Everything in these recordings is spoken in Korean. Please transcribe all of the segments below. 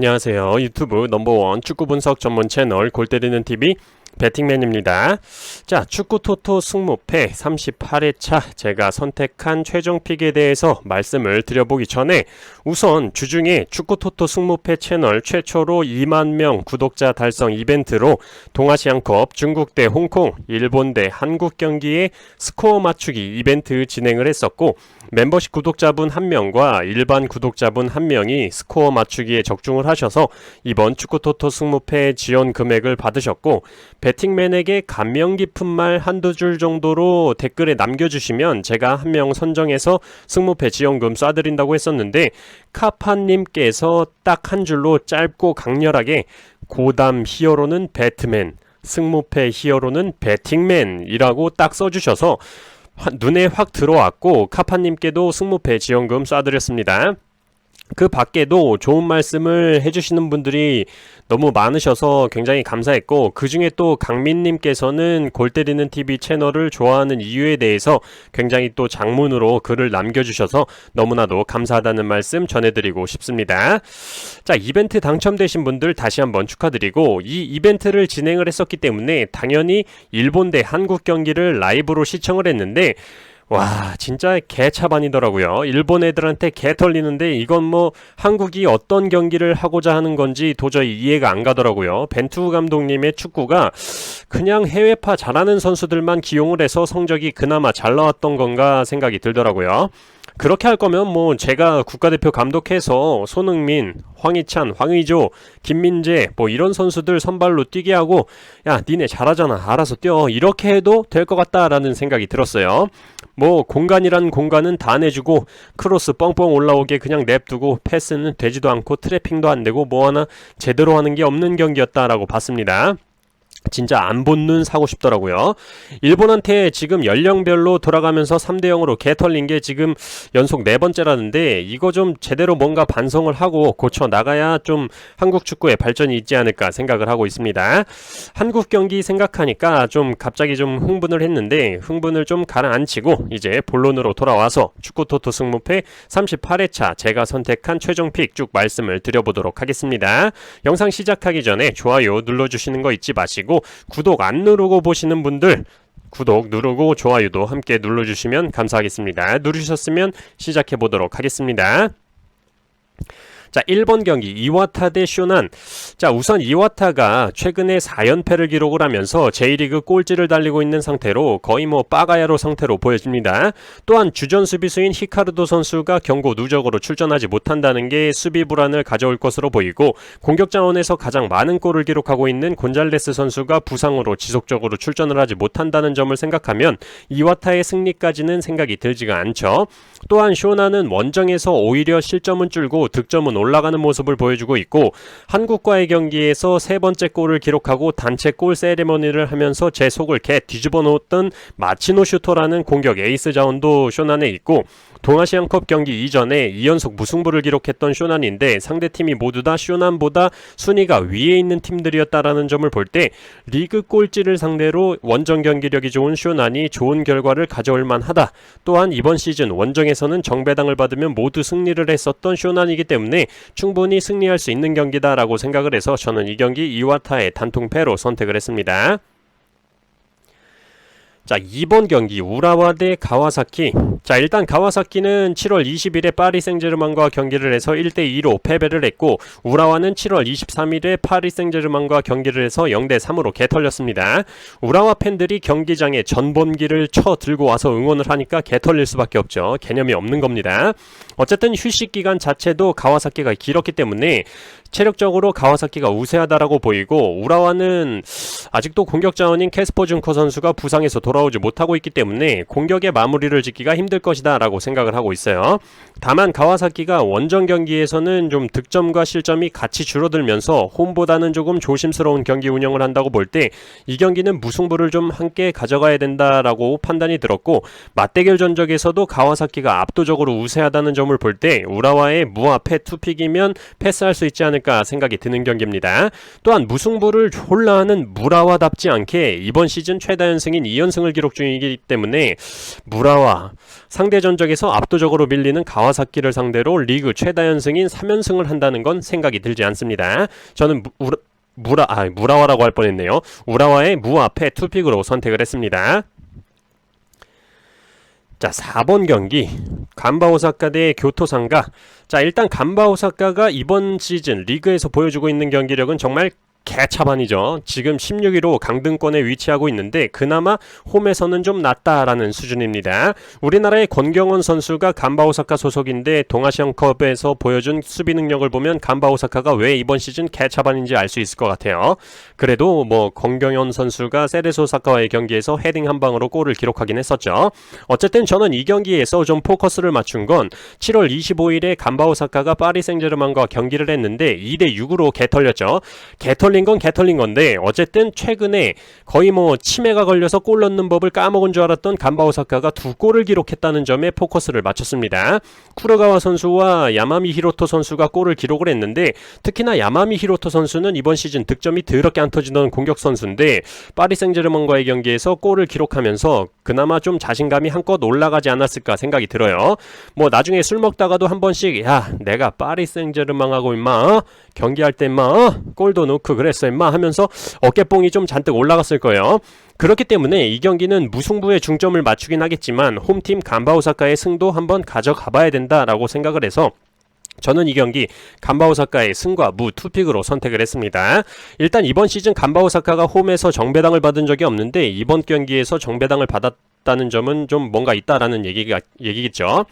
안녕하세요. 유튜브 넘버원 축구 분석 전문 채널 골 때리는 TV 배팅맨입니다. 자, 축구 토토 승무패 38회차 제가 선택한 최종 픽에 대해서 말씀을 드려보기 전에 우선 주중에 축구 토토 승무패 채널 최초로 2만 명 구독자 달성 이벤트로 동아시안컵 중국 대 홍콩, 일본 대 한국 경기의 스코어 맞추기 이벤트 진행을 했었고, 멤버십 구독자분 1명과 일반 구독자분 1명이 스코어 맞추기에 적중을 하셔서 이번 축구토토 승무패 지원 금액을 받으셨고, 배팅맨에게 감명 깊은 말 한두 줄 정도로 댓글에 남겨주시면 제가 1명 선정해서 승무패 지원금 쏴드린다고 했었는데, 카파님께서 딱 한 줄로 짧고 강렬하게 고담 히어로는 배트맨, 승무패 히어로는 배팅맨이라고 딱 써주셔서 눈에 확 들어왔고, 카파님께도 승무패 지원금 쏴드렸습니다. 그 밖에도 좋은 말씀을 해주시는 분들이 너무 많으셔서 굉장히 감사했고, 그 중에 또 강민님께서는 골 때리는 TV 채널을 좋아하는 이유에 대해서 굉장히 또 장문으로 글을 남겨주셔서 너무나도 감사하다는 말씀 전해드리고 싶습니다. 자, 이벤트 당첨되신 분들 다시 한번 축하드리고, 이 이벤트를 진행을 했었기 때문에 당연히 일본 대 한국 경기를 라이브로 시청을 했는데, 와, 진짜 개차반이더라고요. 일본 애들한테 개 털리는데 이건 뭐 한국이 어떤 경기를 하고자 하는 건지 도저히 이해가 안 가더라고요. 벤투 감독님의 축구가 그냥 해외파 잘하는 선수들만 기용을 해서 성적이 그나마 잘 나왔던 건가 생각이 들더라고요. 그렇게 할 거면 뭐 제가 국가대표 감독해서 손흥민, 황희찬, 황의조, 김민재 뭐 이런 선수들 선발로 뛰게 하고, 야, 니네 잘하잖아, 알아서 뛰어, 이렇게 해도 될 것 같다라는 생각이 들었어요. 뭐 공간이란 공간은 다 내주고 크로스 뻥뻥 올라오게 그냥 냅두고 패스는 되지도 않고 트래핑도 안 되고 뭐 하나 제대로 하는 게 없는 경기였다라고 봤습니다. 진짜 안 본 눈 사고 싶더라고요. 일본한테 지금 연령별로 돌아가면서 3대0으로 개털린 게 지금 연속 4번째라는데, 이거 좀 제대로 뭔가 반성을 하고 고쳐 나가야 좀 한국 축구에 발전이 있지 않을까 생각을 하고 있습니다. 한국 경기 생각하니까 좀 갑자기 좀 흥분을 했는데, 흥분을 좀 가라앉히고 이제 본론으로 돌아와서 축구 토토 승무패 38회차 제가 선택한 최종 픽 쭉 말씀을 드려보도록 하겠습니다. 영상 시작하기 전에 좋아요 눌러주시는 거 잊지 마시고, 구독 안 누르고 보시는 분들 구독 누르고 좋아요도 함께 눌러주시면 감사하겠습니다. 누르셨으면 시작해 보도록 하겠습니다. 자, 1번 경기 이와타 대 쇼난. 자, 우선 이와타가 최근에 4연패를 기록을 하면서 J리그 꼴찌를 달리고 있는 상태로 거의 뭐 빠가야로 상태로 보여집니다. 또한 주전 수비수인 히카르도 선수가 경고 누적으로 출전하지 못한다는 게 수비 불안을 가져올 것으로 보이고, 공격 자원에서 가장 많은 골을 기록하고 있는 곤잘레스 선수가 부상으로 지속적으로 출전을 하지 못한다는 점을 생각하면 이와타의 승리까지는 생각이 들지가 않죠. 또한 쇼난은 원정에서 오히려 실점은 줄고 득점은 올라가는 모습을 보여주고 있고, 한국과의 경기에서 3번째 골을 기록하고 단체 골 세레머니를 하면서 제 속을 개 뒤집어 놓았던 마치노 슈터라는 공격 에이스 자원도 쇼난에 있고, 동아시안컵 경기 이전에 2연속 무승부를 기록했던 쇼난인데 상대팀이 모두 다 쇼난보다 순위가 위에 있는 팀들이었다라는 점을 볼 때 리그 꼴찌를 상대로 원정 경기력이 좋은 쇼난이 좋은 결과를 가져올 만하다. 또한 이번 시즌 원정에서는 정배당을 받으면 모두 승리를 했었던 쇼난이기 때문에 충분히 승리할 수 있는 경기다라고 생각을 해서 저는 이 경기 이와타의 단통패로 선택을 했습니다. 자, 2번 경기 우라와 대 가와사키. 자, 일단 가와사키는 7월 20일에 파리 생제르맹과 경기를 해서 1대2로 패배를 했고, 우라와는 7월 23일에 파리 생제르맹과 경기를 해서 0대3으로 개털렸습니다. 우라와 팬들이 경기장에 전범기를 쳐 들고 와서 응원을 하니까 개털릴 수밖에 없죠. 개념이 없는 겁니다. 어쨌든 휴식 기간 자체도 가와사키가 길었기 때문에 체력적으로 가와사키가 우세하다라고 보이고, 우라와는 아직도 공격 자원인 캐스퍼 준커 선수가 부상에서 돌아오지 못하고 있기 때문에 공격의 마무리를 짓기가 힘들 것이다 라고 생각을 하고 있어요. 다만 가와사키가 원정 경기에서는 좀 득점과 실점이 같이 줄어들면서 홈보다는 조금 조심스러운 경기 운영을 한다고 볼 때 이 경기는 무승부를 좀 함께 가져가야 된다라고 판단이 들었고, 맞대결 전적에서도 가와사키가 압도적으로 우세하다는 점을 볼 때 우라와의 무합패 투픽이면 패스할 수 있지 않을까 생각이 드는 경기입니다. 또한 무승부를 홀라하는 무라와답지 않게 이번 시즌 최다 연승인 2연승을 승을 기록 중이기 때문에 무라와 상대 전적에서 압도적으로 밀리는 가와사키를 상대로 리그 최다 연승인 3연승을 한다는 건 생각이 들지 않습니다. 저는 무라와라고 할 뻔했네요. 우라와의 무 앞에 투픽으로 선택을 했습니다. 자, 4번 경기 간바 오사카 대 교토 상가. 자, 일단 간바 오사카가 이번 시즌 리그에서 보여주고 있는 경기력은 정말 개차반이죠. 지금 16위로 강등권에 위치하고 있는데 그나마 홈에서는 좀 낫다라는 수준입니다. 우리나라의 권경원 선수가 간바 오사카 소속인데 동아시안컵에서 보여준 수비 능력을 보면 간바 오사카가 왜 이번 시즌 개차반인지 알 수 있을 것 같아요. 그래도 권경원 선수가 세레소 오사카와의 경기에서 헤딩 한 방으로 골을 기록하긴 했었죠. 어쨌든 저는 이 경기에서 좀 포커스를 맞춘 건 7월 25일에 간바 오사카가 파리 생제르맹과 경기를 했는데 2대6으로 개털렸죠. 개털린 건데 어쨌든 최근에 거의 치매가 걸려서 골 넣는 법을 까먹은 줄 알았던 간바 오사카가 2골을 기록했다는 점에 포커스를 맞췄습니다. 쿠르가와 선수와 야마미 히로토 선수가 골을 기록을 했는데 특히나 야마미 히로토 선수는 이번 시즌 득점이 더럽게 안 터지던 공격 선수인데 파리 생제르맹과의 경기에서 골을 기록하면서 그나마 좀 자신감이 한껏 올라가지 않았을까 생각이 들어요. 나중에 술 먹다가도 한 번씩 야 내가 파리 생제르맹하고 임마 경기할 때 임마 골도 넣고 그랬어 임마 하면서 어깨뽕이 좀 잔뜩 올라갔을 거예요. 그렇기 때문에 이 경기는 무승부에 중점을 맞추긴 하겠지만 홈팀 간바 오사카의 승도 한번 가져가 봐야 된다라고 생각을 해서 저는 이 경기 간바 오사카의 승과 무 투픽으로 선택을 했습니다. 일단 이번 시즌 간바 오사카가 홈에서 정배당을 받은 적이 없는데 이번 경기에서 정배당을 받았다는 점은 좀 뭔가 있다라는 얘기겠죠.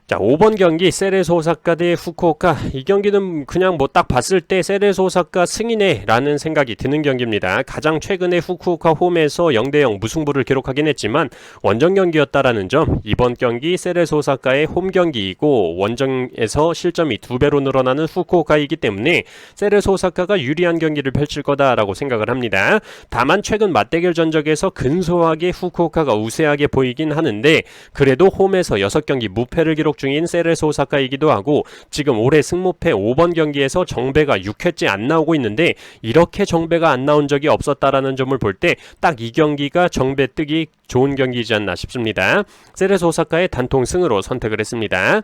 자, 5번 경기 세레소 오사카 대 후쿠오카. 이 경기는 그냥 딱 봤을 때 세레소 오사카 승이네 라는 생각이 드는 경기입니다. 가장 최근에 후쿠오카 홈에서 0대0 무승부를 기록하긴 했지만 원정 경기였다라는 점. 이번 경기 세레소 오사카의 홈 경기이고 원정에서 실점이 2배로 늘어나는 후쿠오카이기 때문에 세레소 오사카가 유리한 경기를 펼칠 거다라고 생각을 합니다. 다만 최근 맞대결 전적에서 근소하게 후쿠오카가 우세하게 보이긴 하는데 그래도 홈에서 6경기 무패를 기록 중인 세레소 오사카이기도 하고 지금 올해 승무패 5번 경기에서 정배가 6회째 안 나오고 있는데 이렇게 정배가 안 나온 적이 없었다라는 점을 볼 때 딱 이 경기가 정배 뜨기 좋은 경기이지 않나 싶습니다. 세레소 오사카의 단통 승으로 선택을 했습니다.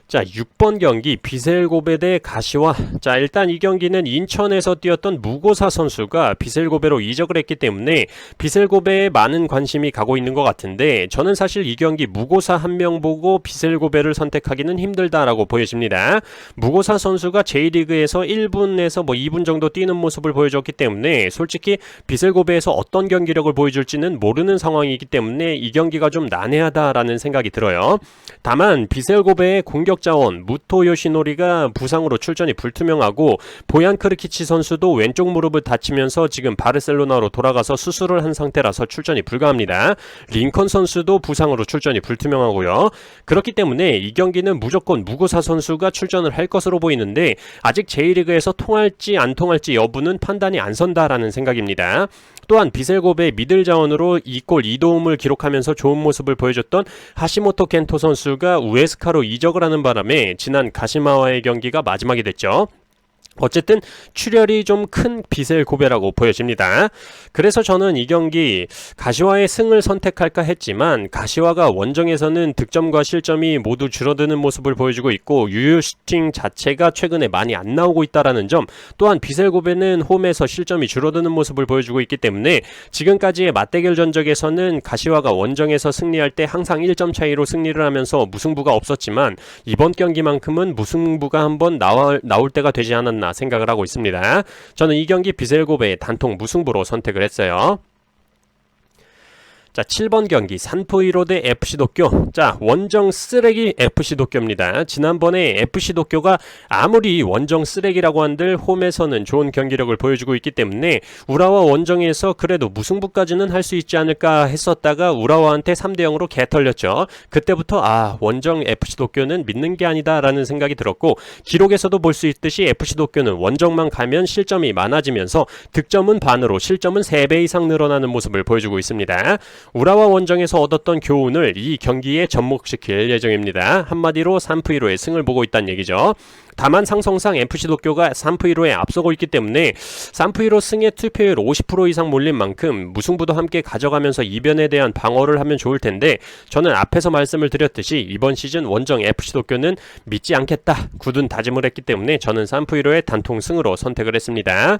자, 6번 경기 비셀고베 대 가시와. 자, 일단 이 경기는 인천에서 뛰었던 무고사 선수가 비셀고베로 이적을 했기 때문에 비셀고베에 많은 관심이 가고 있는 것 같은데 저는 사실 이 경기 무고사 한 명 보고 비셀고베를 선택하기는 힘들다라고 보여집니다. 무고사 선수가 J리그에서 1분에서 2분 정도 뛰는 모습을 보여줬기 때문에 솔직히 비셀고베에서 어떤 경기력을 보여줄지는 모르는 상황이기 때문에 이 경기가 좀 난해하다라는 생각이 들어요. 다만 비셀고베의 공격 자원 무토 요시노리가 부상으로 출전이 불투명하고 보얀 크르키치 선수도 왼쪽 무릎을 다치면서 지금 바르셀로나로 돌아가서 수술을 한 상태라서 출전이 불가합니다. 링컨 선수도 부상으로 출전이 불투명하고요. 그렇기 때문에 이 경기는 무조건 무고사 선수가 출전을 할 것으로 보이는데 아직 J리그에서 통할지 안 통할지 여부는 판단이 안 선다라는 생각입니다. 또한 비셀고베의 미들 자원으로 2골 2도움을 기록하면서 좋은 모습을 보여줬던 하시모토 켄토 선수가 우에스카로 이적을 하는 바람에 지난 가시마와의 경기가 마지막이 됐죠. 어쨌든 출혈이 좀 큰 비셀고베라고 보여집니다. 그래서 저는 이 경기 가시와의 승을 선택할까 했지만 가시와가 원정에서는 득점과 실점이 모두 줄어드는 모습을 보여주고 있고 유효 슈팅 자체가 최근에 많이 안 나오고 있다라는 점, 또한 비셀고베는 홈에서 실점이 줄어드는 모습을 보여주고 있기 때문에 지금까지의 맞대결 전적에서는 가시와가 원정에서 승리할 때 항상 1점 차이로 승리를 하면서 무승부가 없었지만 이번 경기만큼은 무승부가 한번 나올 때가 되지 않았나 생각을 하고 있습니다. 저는 이 경기 비셀고베의 단통 무승부로 선택을 했어요. 자, 7번 경기 산토이로 대 FC 도쿄. 자, 원정 쓰레기 FC 도쿄입니다. 지난번에 FC 도쿄가 아무리 원정 쓰레기라고 한들 홈에서는 좋은 경기력을 보여주고 있기 때문에 우라와 원정에서 그래도 무승부까지는 할 수 있지 않을까 했었다가 우라와한테 3대0으로 개털렸죠. 그때부터 원정 FC 도쿄는 믿는 게 아니다 라는 생각이 들었고 기록에서도 볼 수 있듯이 FC 도쿄는 원정만 가면 실점이 많아지면서 득점은 반으로 실점은 3배 이상 늘어나는 모습을 보여주고 있습니다. 우라와 원정에서 얻었던 교훈을 이 경기에 접목시킬 예정입니다. 한마디로 3프1로의 승을 보고 있다는 얘기죠. 다만 상성상 FC도쿄가 3프1호에 앞서고 있기 때문에 3프1호 승의 투표율 50% 이상 몰린 만큼 무승부도 함께 가져가면서 이변에 대한 방어를 하면 좋을 텐데 저는 앞에서 말씀을 드렸듯이 이번 시즌 원정 FC도쿄는 믿지 않겠다 굳은 다짐을 했기 때문에 저는 3프1호의 단통승으로 선택을 했습니다.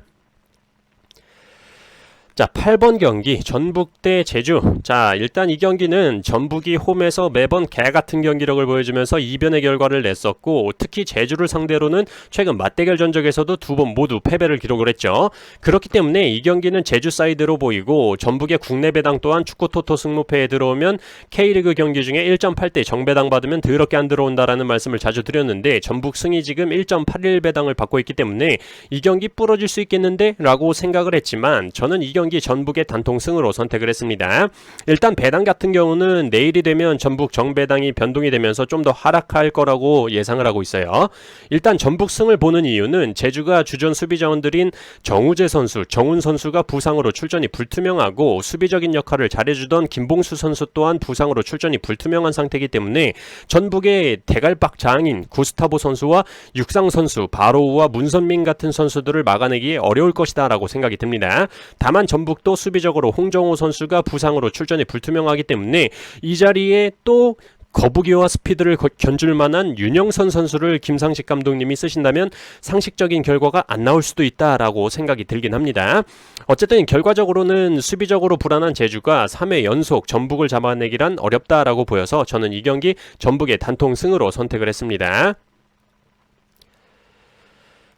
자, 8번 경기 전북 대 제주. 자, 일단 이 경기는 전북이 홈에서 매번 개같은 경기력을 보여주면서 이변의 결과를 냈었고 특히 제주를 상대로는 최근 맞대결 전적에서도 두 번 모두 패배를 기록을 했죠. 그렇기 때문에 이 경기는 제주 사이드로 보이고 전북의 국내 배당 또한 축구토토 승무패에 들어오면 K리그 경기 중에 1.8대 정배당 받으면 더럽게 안 들어온다라는 말씀을 자주 드렸는데 전북 승이 지금 1.81배당을 받고 있기 때문에 이 경기 부러질 수 있겠는데? 라고 생각을 했지만 저는 이 경기 전북의 단통승으로 선택을 했습니다. 일단 배당 같은 경우는 내일이 되면 전북 정배당이 변동이 되면서 좀 더 하락할 거라고 예상을 하고 있어요. 일단 전북 승을 보는 이유는 제주가 주전 수비 자원들인 정우재 선수, 정훈 선수가 부상으로 출전이 불투명하고 수비적인 역할을 잘해주던 김봉수 선수 또한 부상으로 출전이 불투명한 상태이기 때문에 전북의 대갈박 장인 구스타보 선수와 육상 선수 바로우와 문선민 같은 선수들을 막아내기 어려울 것이다 라고 생각이 듭니다. 다만 전북도 수비적으로 홍정호 선수가 부상으로 출전이 불투명하기 때문에 이 자리에 또 거북이와 스피드를 견줄 만한 윤영선 선수를 김상식 감독님이 쓰신다면 상식적인 결과가 안 나올 수도 있다라고 생각이 들긴 합니다. 어쨌든 결과적으로는 수비적으로 불안한 제주가 3회 연속 전북을 잡아내기란 어렵다라고 보여서 저는 이 경기 전북의 단통승으로 선택을 했습니다.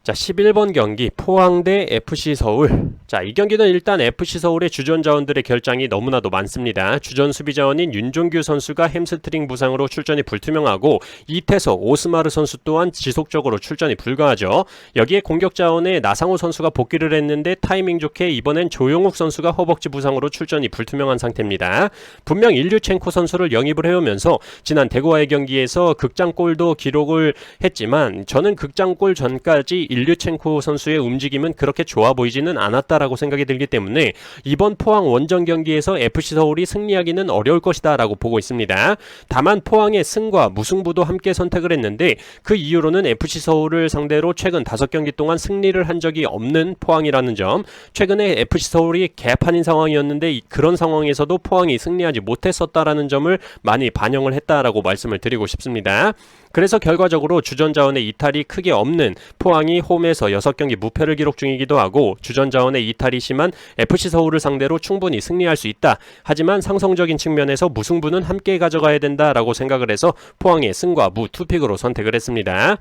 자, 11번 경기 포항 대 FC서울. 자, 이 경기는 일단 FC서울의 주전 자원들의 결장이 너무나도 많습니다. 주전 수비 자원인 윤종규 선수가 햄스트링 부상으로 출전이 불투명하고 이태석, 오스마르 선수 또한 지속적으로 출전이 불가하죠. 여기에 공격 자원에 나상호 선수가 복귀를 했는데 타이밍 좋게 이번엔 조용욱 선수가 허벅지 부상으로 출전이 불투명한 상태입니다. 분명 일류첸코 선수를 영입을 해오면서 지난 대구와의 경기에서 극장골도 기록을 했지만 저는 극장골 전까지 일류첸코 선수의 움직임은 그렇게 좋아 보이지는 않았다라고 생각이 들기 때문에 이번 포항 원정 경기에서 FC서울이 승리하기는 어려울 것이다 라고 보고 있습니다. 다만 포항의 승과 무승부도 함께 선택을 했는데 그 이유로는 FC서울을 상대로 최근 5경기 동안 승리를 한 적이 없는 포항이라는 점, 최근에 FC서울이 개판인 상황이었는데 그런 상황에서도 포항이 승리하지 못했었다라는 점을 많이 반영을 했다라고 말씀을 드리고 싶습니다. 그래서 결과적으로 주전 자원의 이탈이 크게 없는 포항이 홈에서 6경기 무패를 기록 중이기도 하고 주전 자원의 이탈이 심한 FC서울을 상대로 충분히 승리할 수 있다. 하지만 상성적인 측면에서 무승부는 함께 가져가야 된다라고 생각을 해서 포항의 승과 무 투픽으로 선택을 했습니다.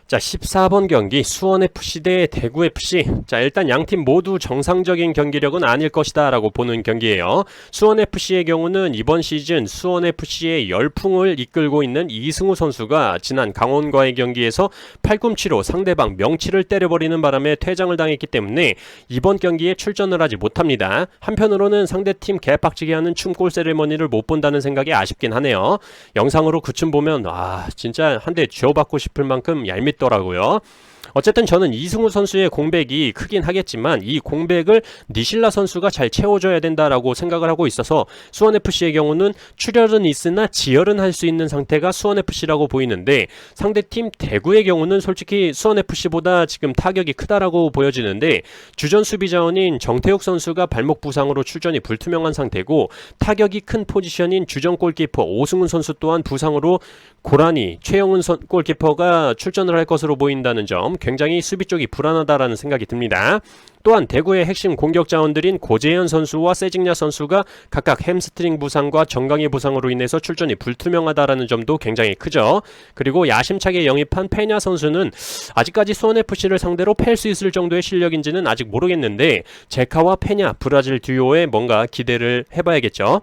자, 14번 경기 수원FC 대 대구FC. 자, 일단 양팀 모두 정상적인 경기력은 아닐 것이다 라고 보는 경기예요. 수원FC의 경우는 이번 시즌 수원FC의 열풍을 이끌고 있는 이승우 선수가 지난 강원과의 경기에서 팔꿈치로 상대방 명치를 때려버리는 바람에 퇴장을 당했기 때문에 이번 경기에 출전을 하지 못합니다. 한편으로는 상대팀 개빡치게 하는 춤골 세레머니를 못 본다는 생각이 아쉽긴 하네요. 영상으로 그 춤 보면 진짜 한 대 쥐어받고 싶을 만큼 얄밉더라고요. 어쨌든 저는 이승우 선수의 공백이 크긴 하겠지만 이 공백을 니실라 선수가 잘 채워줘야 된다라고 생각을 하고 있어서 수원FC의 경우는 출혈은 있으나 지혈은 할 수 있는 상태가 수원FC라고 보이는데 상대팀 대구의 경우는 솔직히 수원FC보다 지금 타격이 크다라고 보여지는데 주전 수비 자원인 정태욱 선수가 발목 부상으로 출전이 불투명한 상태고 타격이 큰 포지션인 주전 골키퍼 오승훈 선수 또한 부상으로 고라니 최영훈 골키퍼가 출전을 할 것으로 보인다는 점, 굉장히 수비 쪽이 불안하다라는 생각이 듭니다. 또한 대구의 핵심 공격 자원들인 고재현 선수와 세징야 선수가 각각 햄스트링 부상과 정강이 부상으로 인해서 출전이 불투명하다라는 점도 굉장히 크죠. 그리고 야심차게 영입한 페냐 선수는 아직까지 수원FC를 상대로 팰 수 있을 정도의 실력인지는 아직 모르겠는데 제카와 페냐 브라질 듀오에 뭔가 기대를 해봐야겠죠.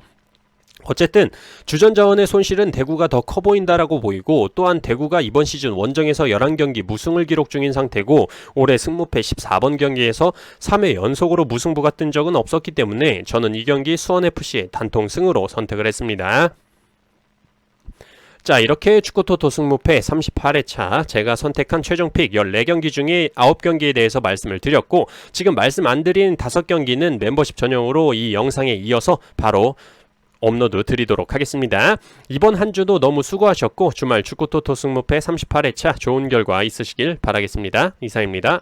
어쨌든 주전 자원의 손실은 대구가 더 커 보인다라고 보이고 또한 대구가 이번 시즌 원정에서 11경기 무승을 기록 중인 상태고 올해 승무패 14번 경기에서 3회 연속으로 무승부가 뜬 적은 없었기 때문에 저는 이 경기 수원FC의 단통승으로 선택을 했습니다. 자, 이렇게 축구토토 승무패 38회차 제가 선택한 최종픽 14경기 중에 9경기에 대해서 말씀을 드렸고 지금 말씀 안 드린 5경기는 멤버십 전용으로 이 영상에 이어서 바로 업로드 드리도록 하겠습니다. 이번 한 주도 너무 수고하셨고 주말 축구토토 승무패 38회차 좋은 결과 있으시길 바라겠습니다. 이상입니다.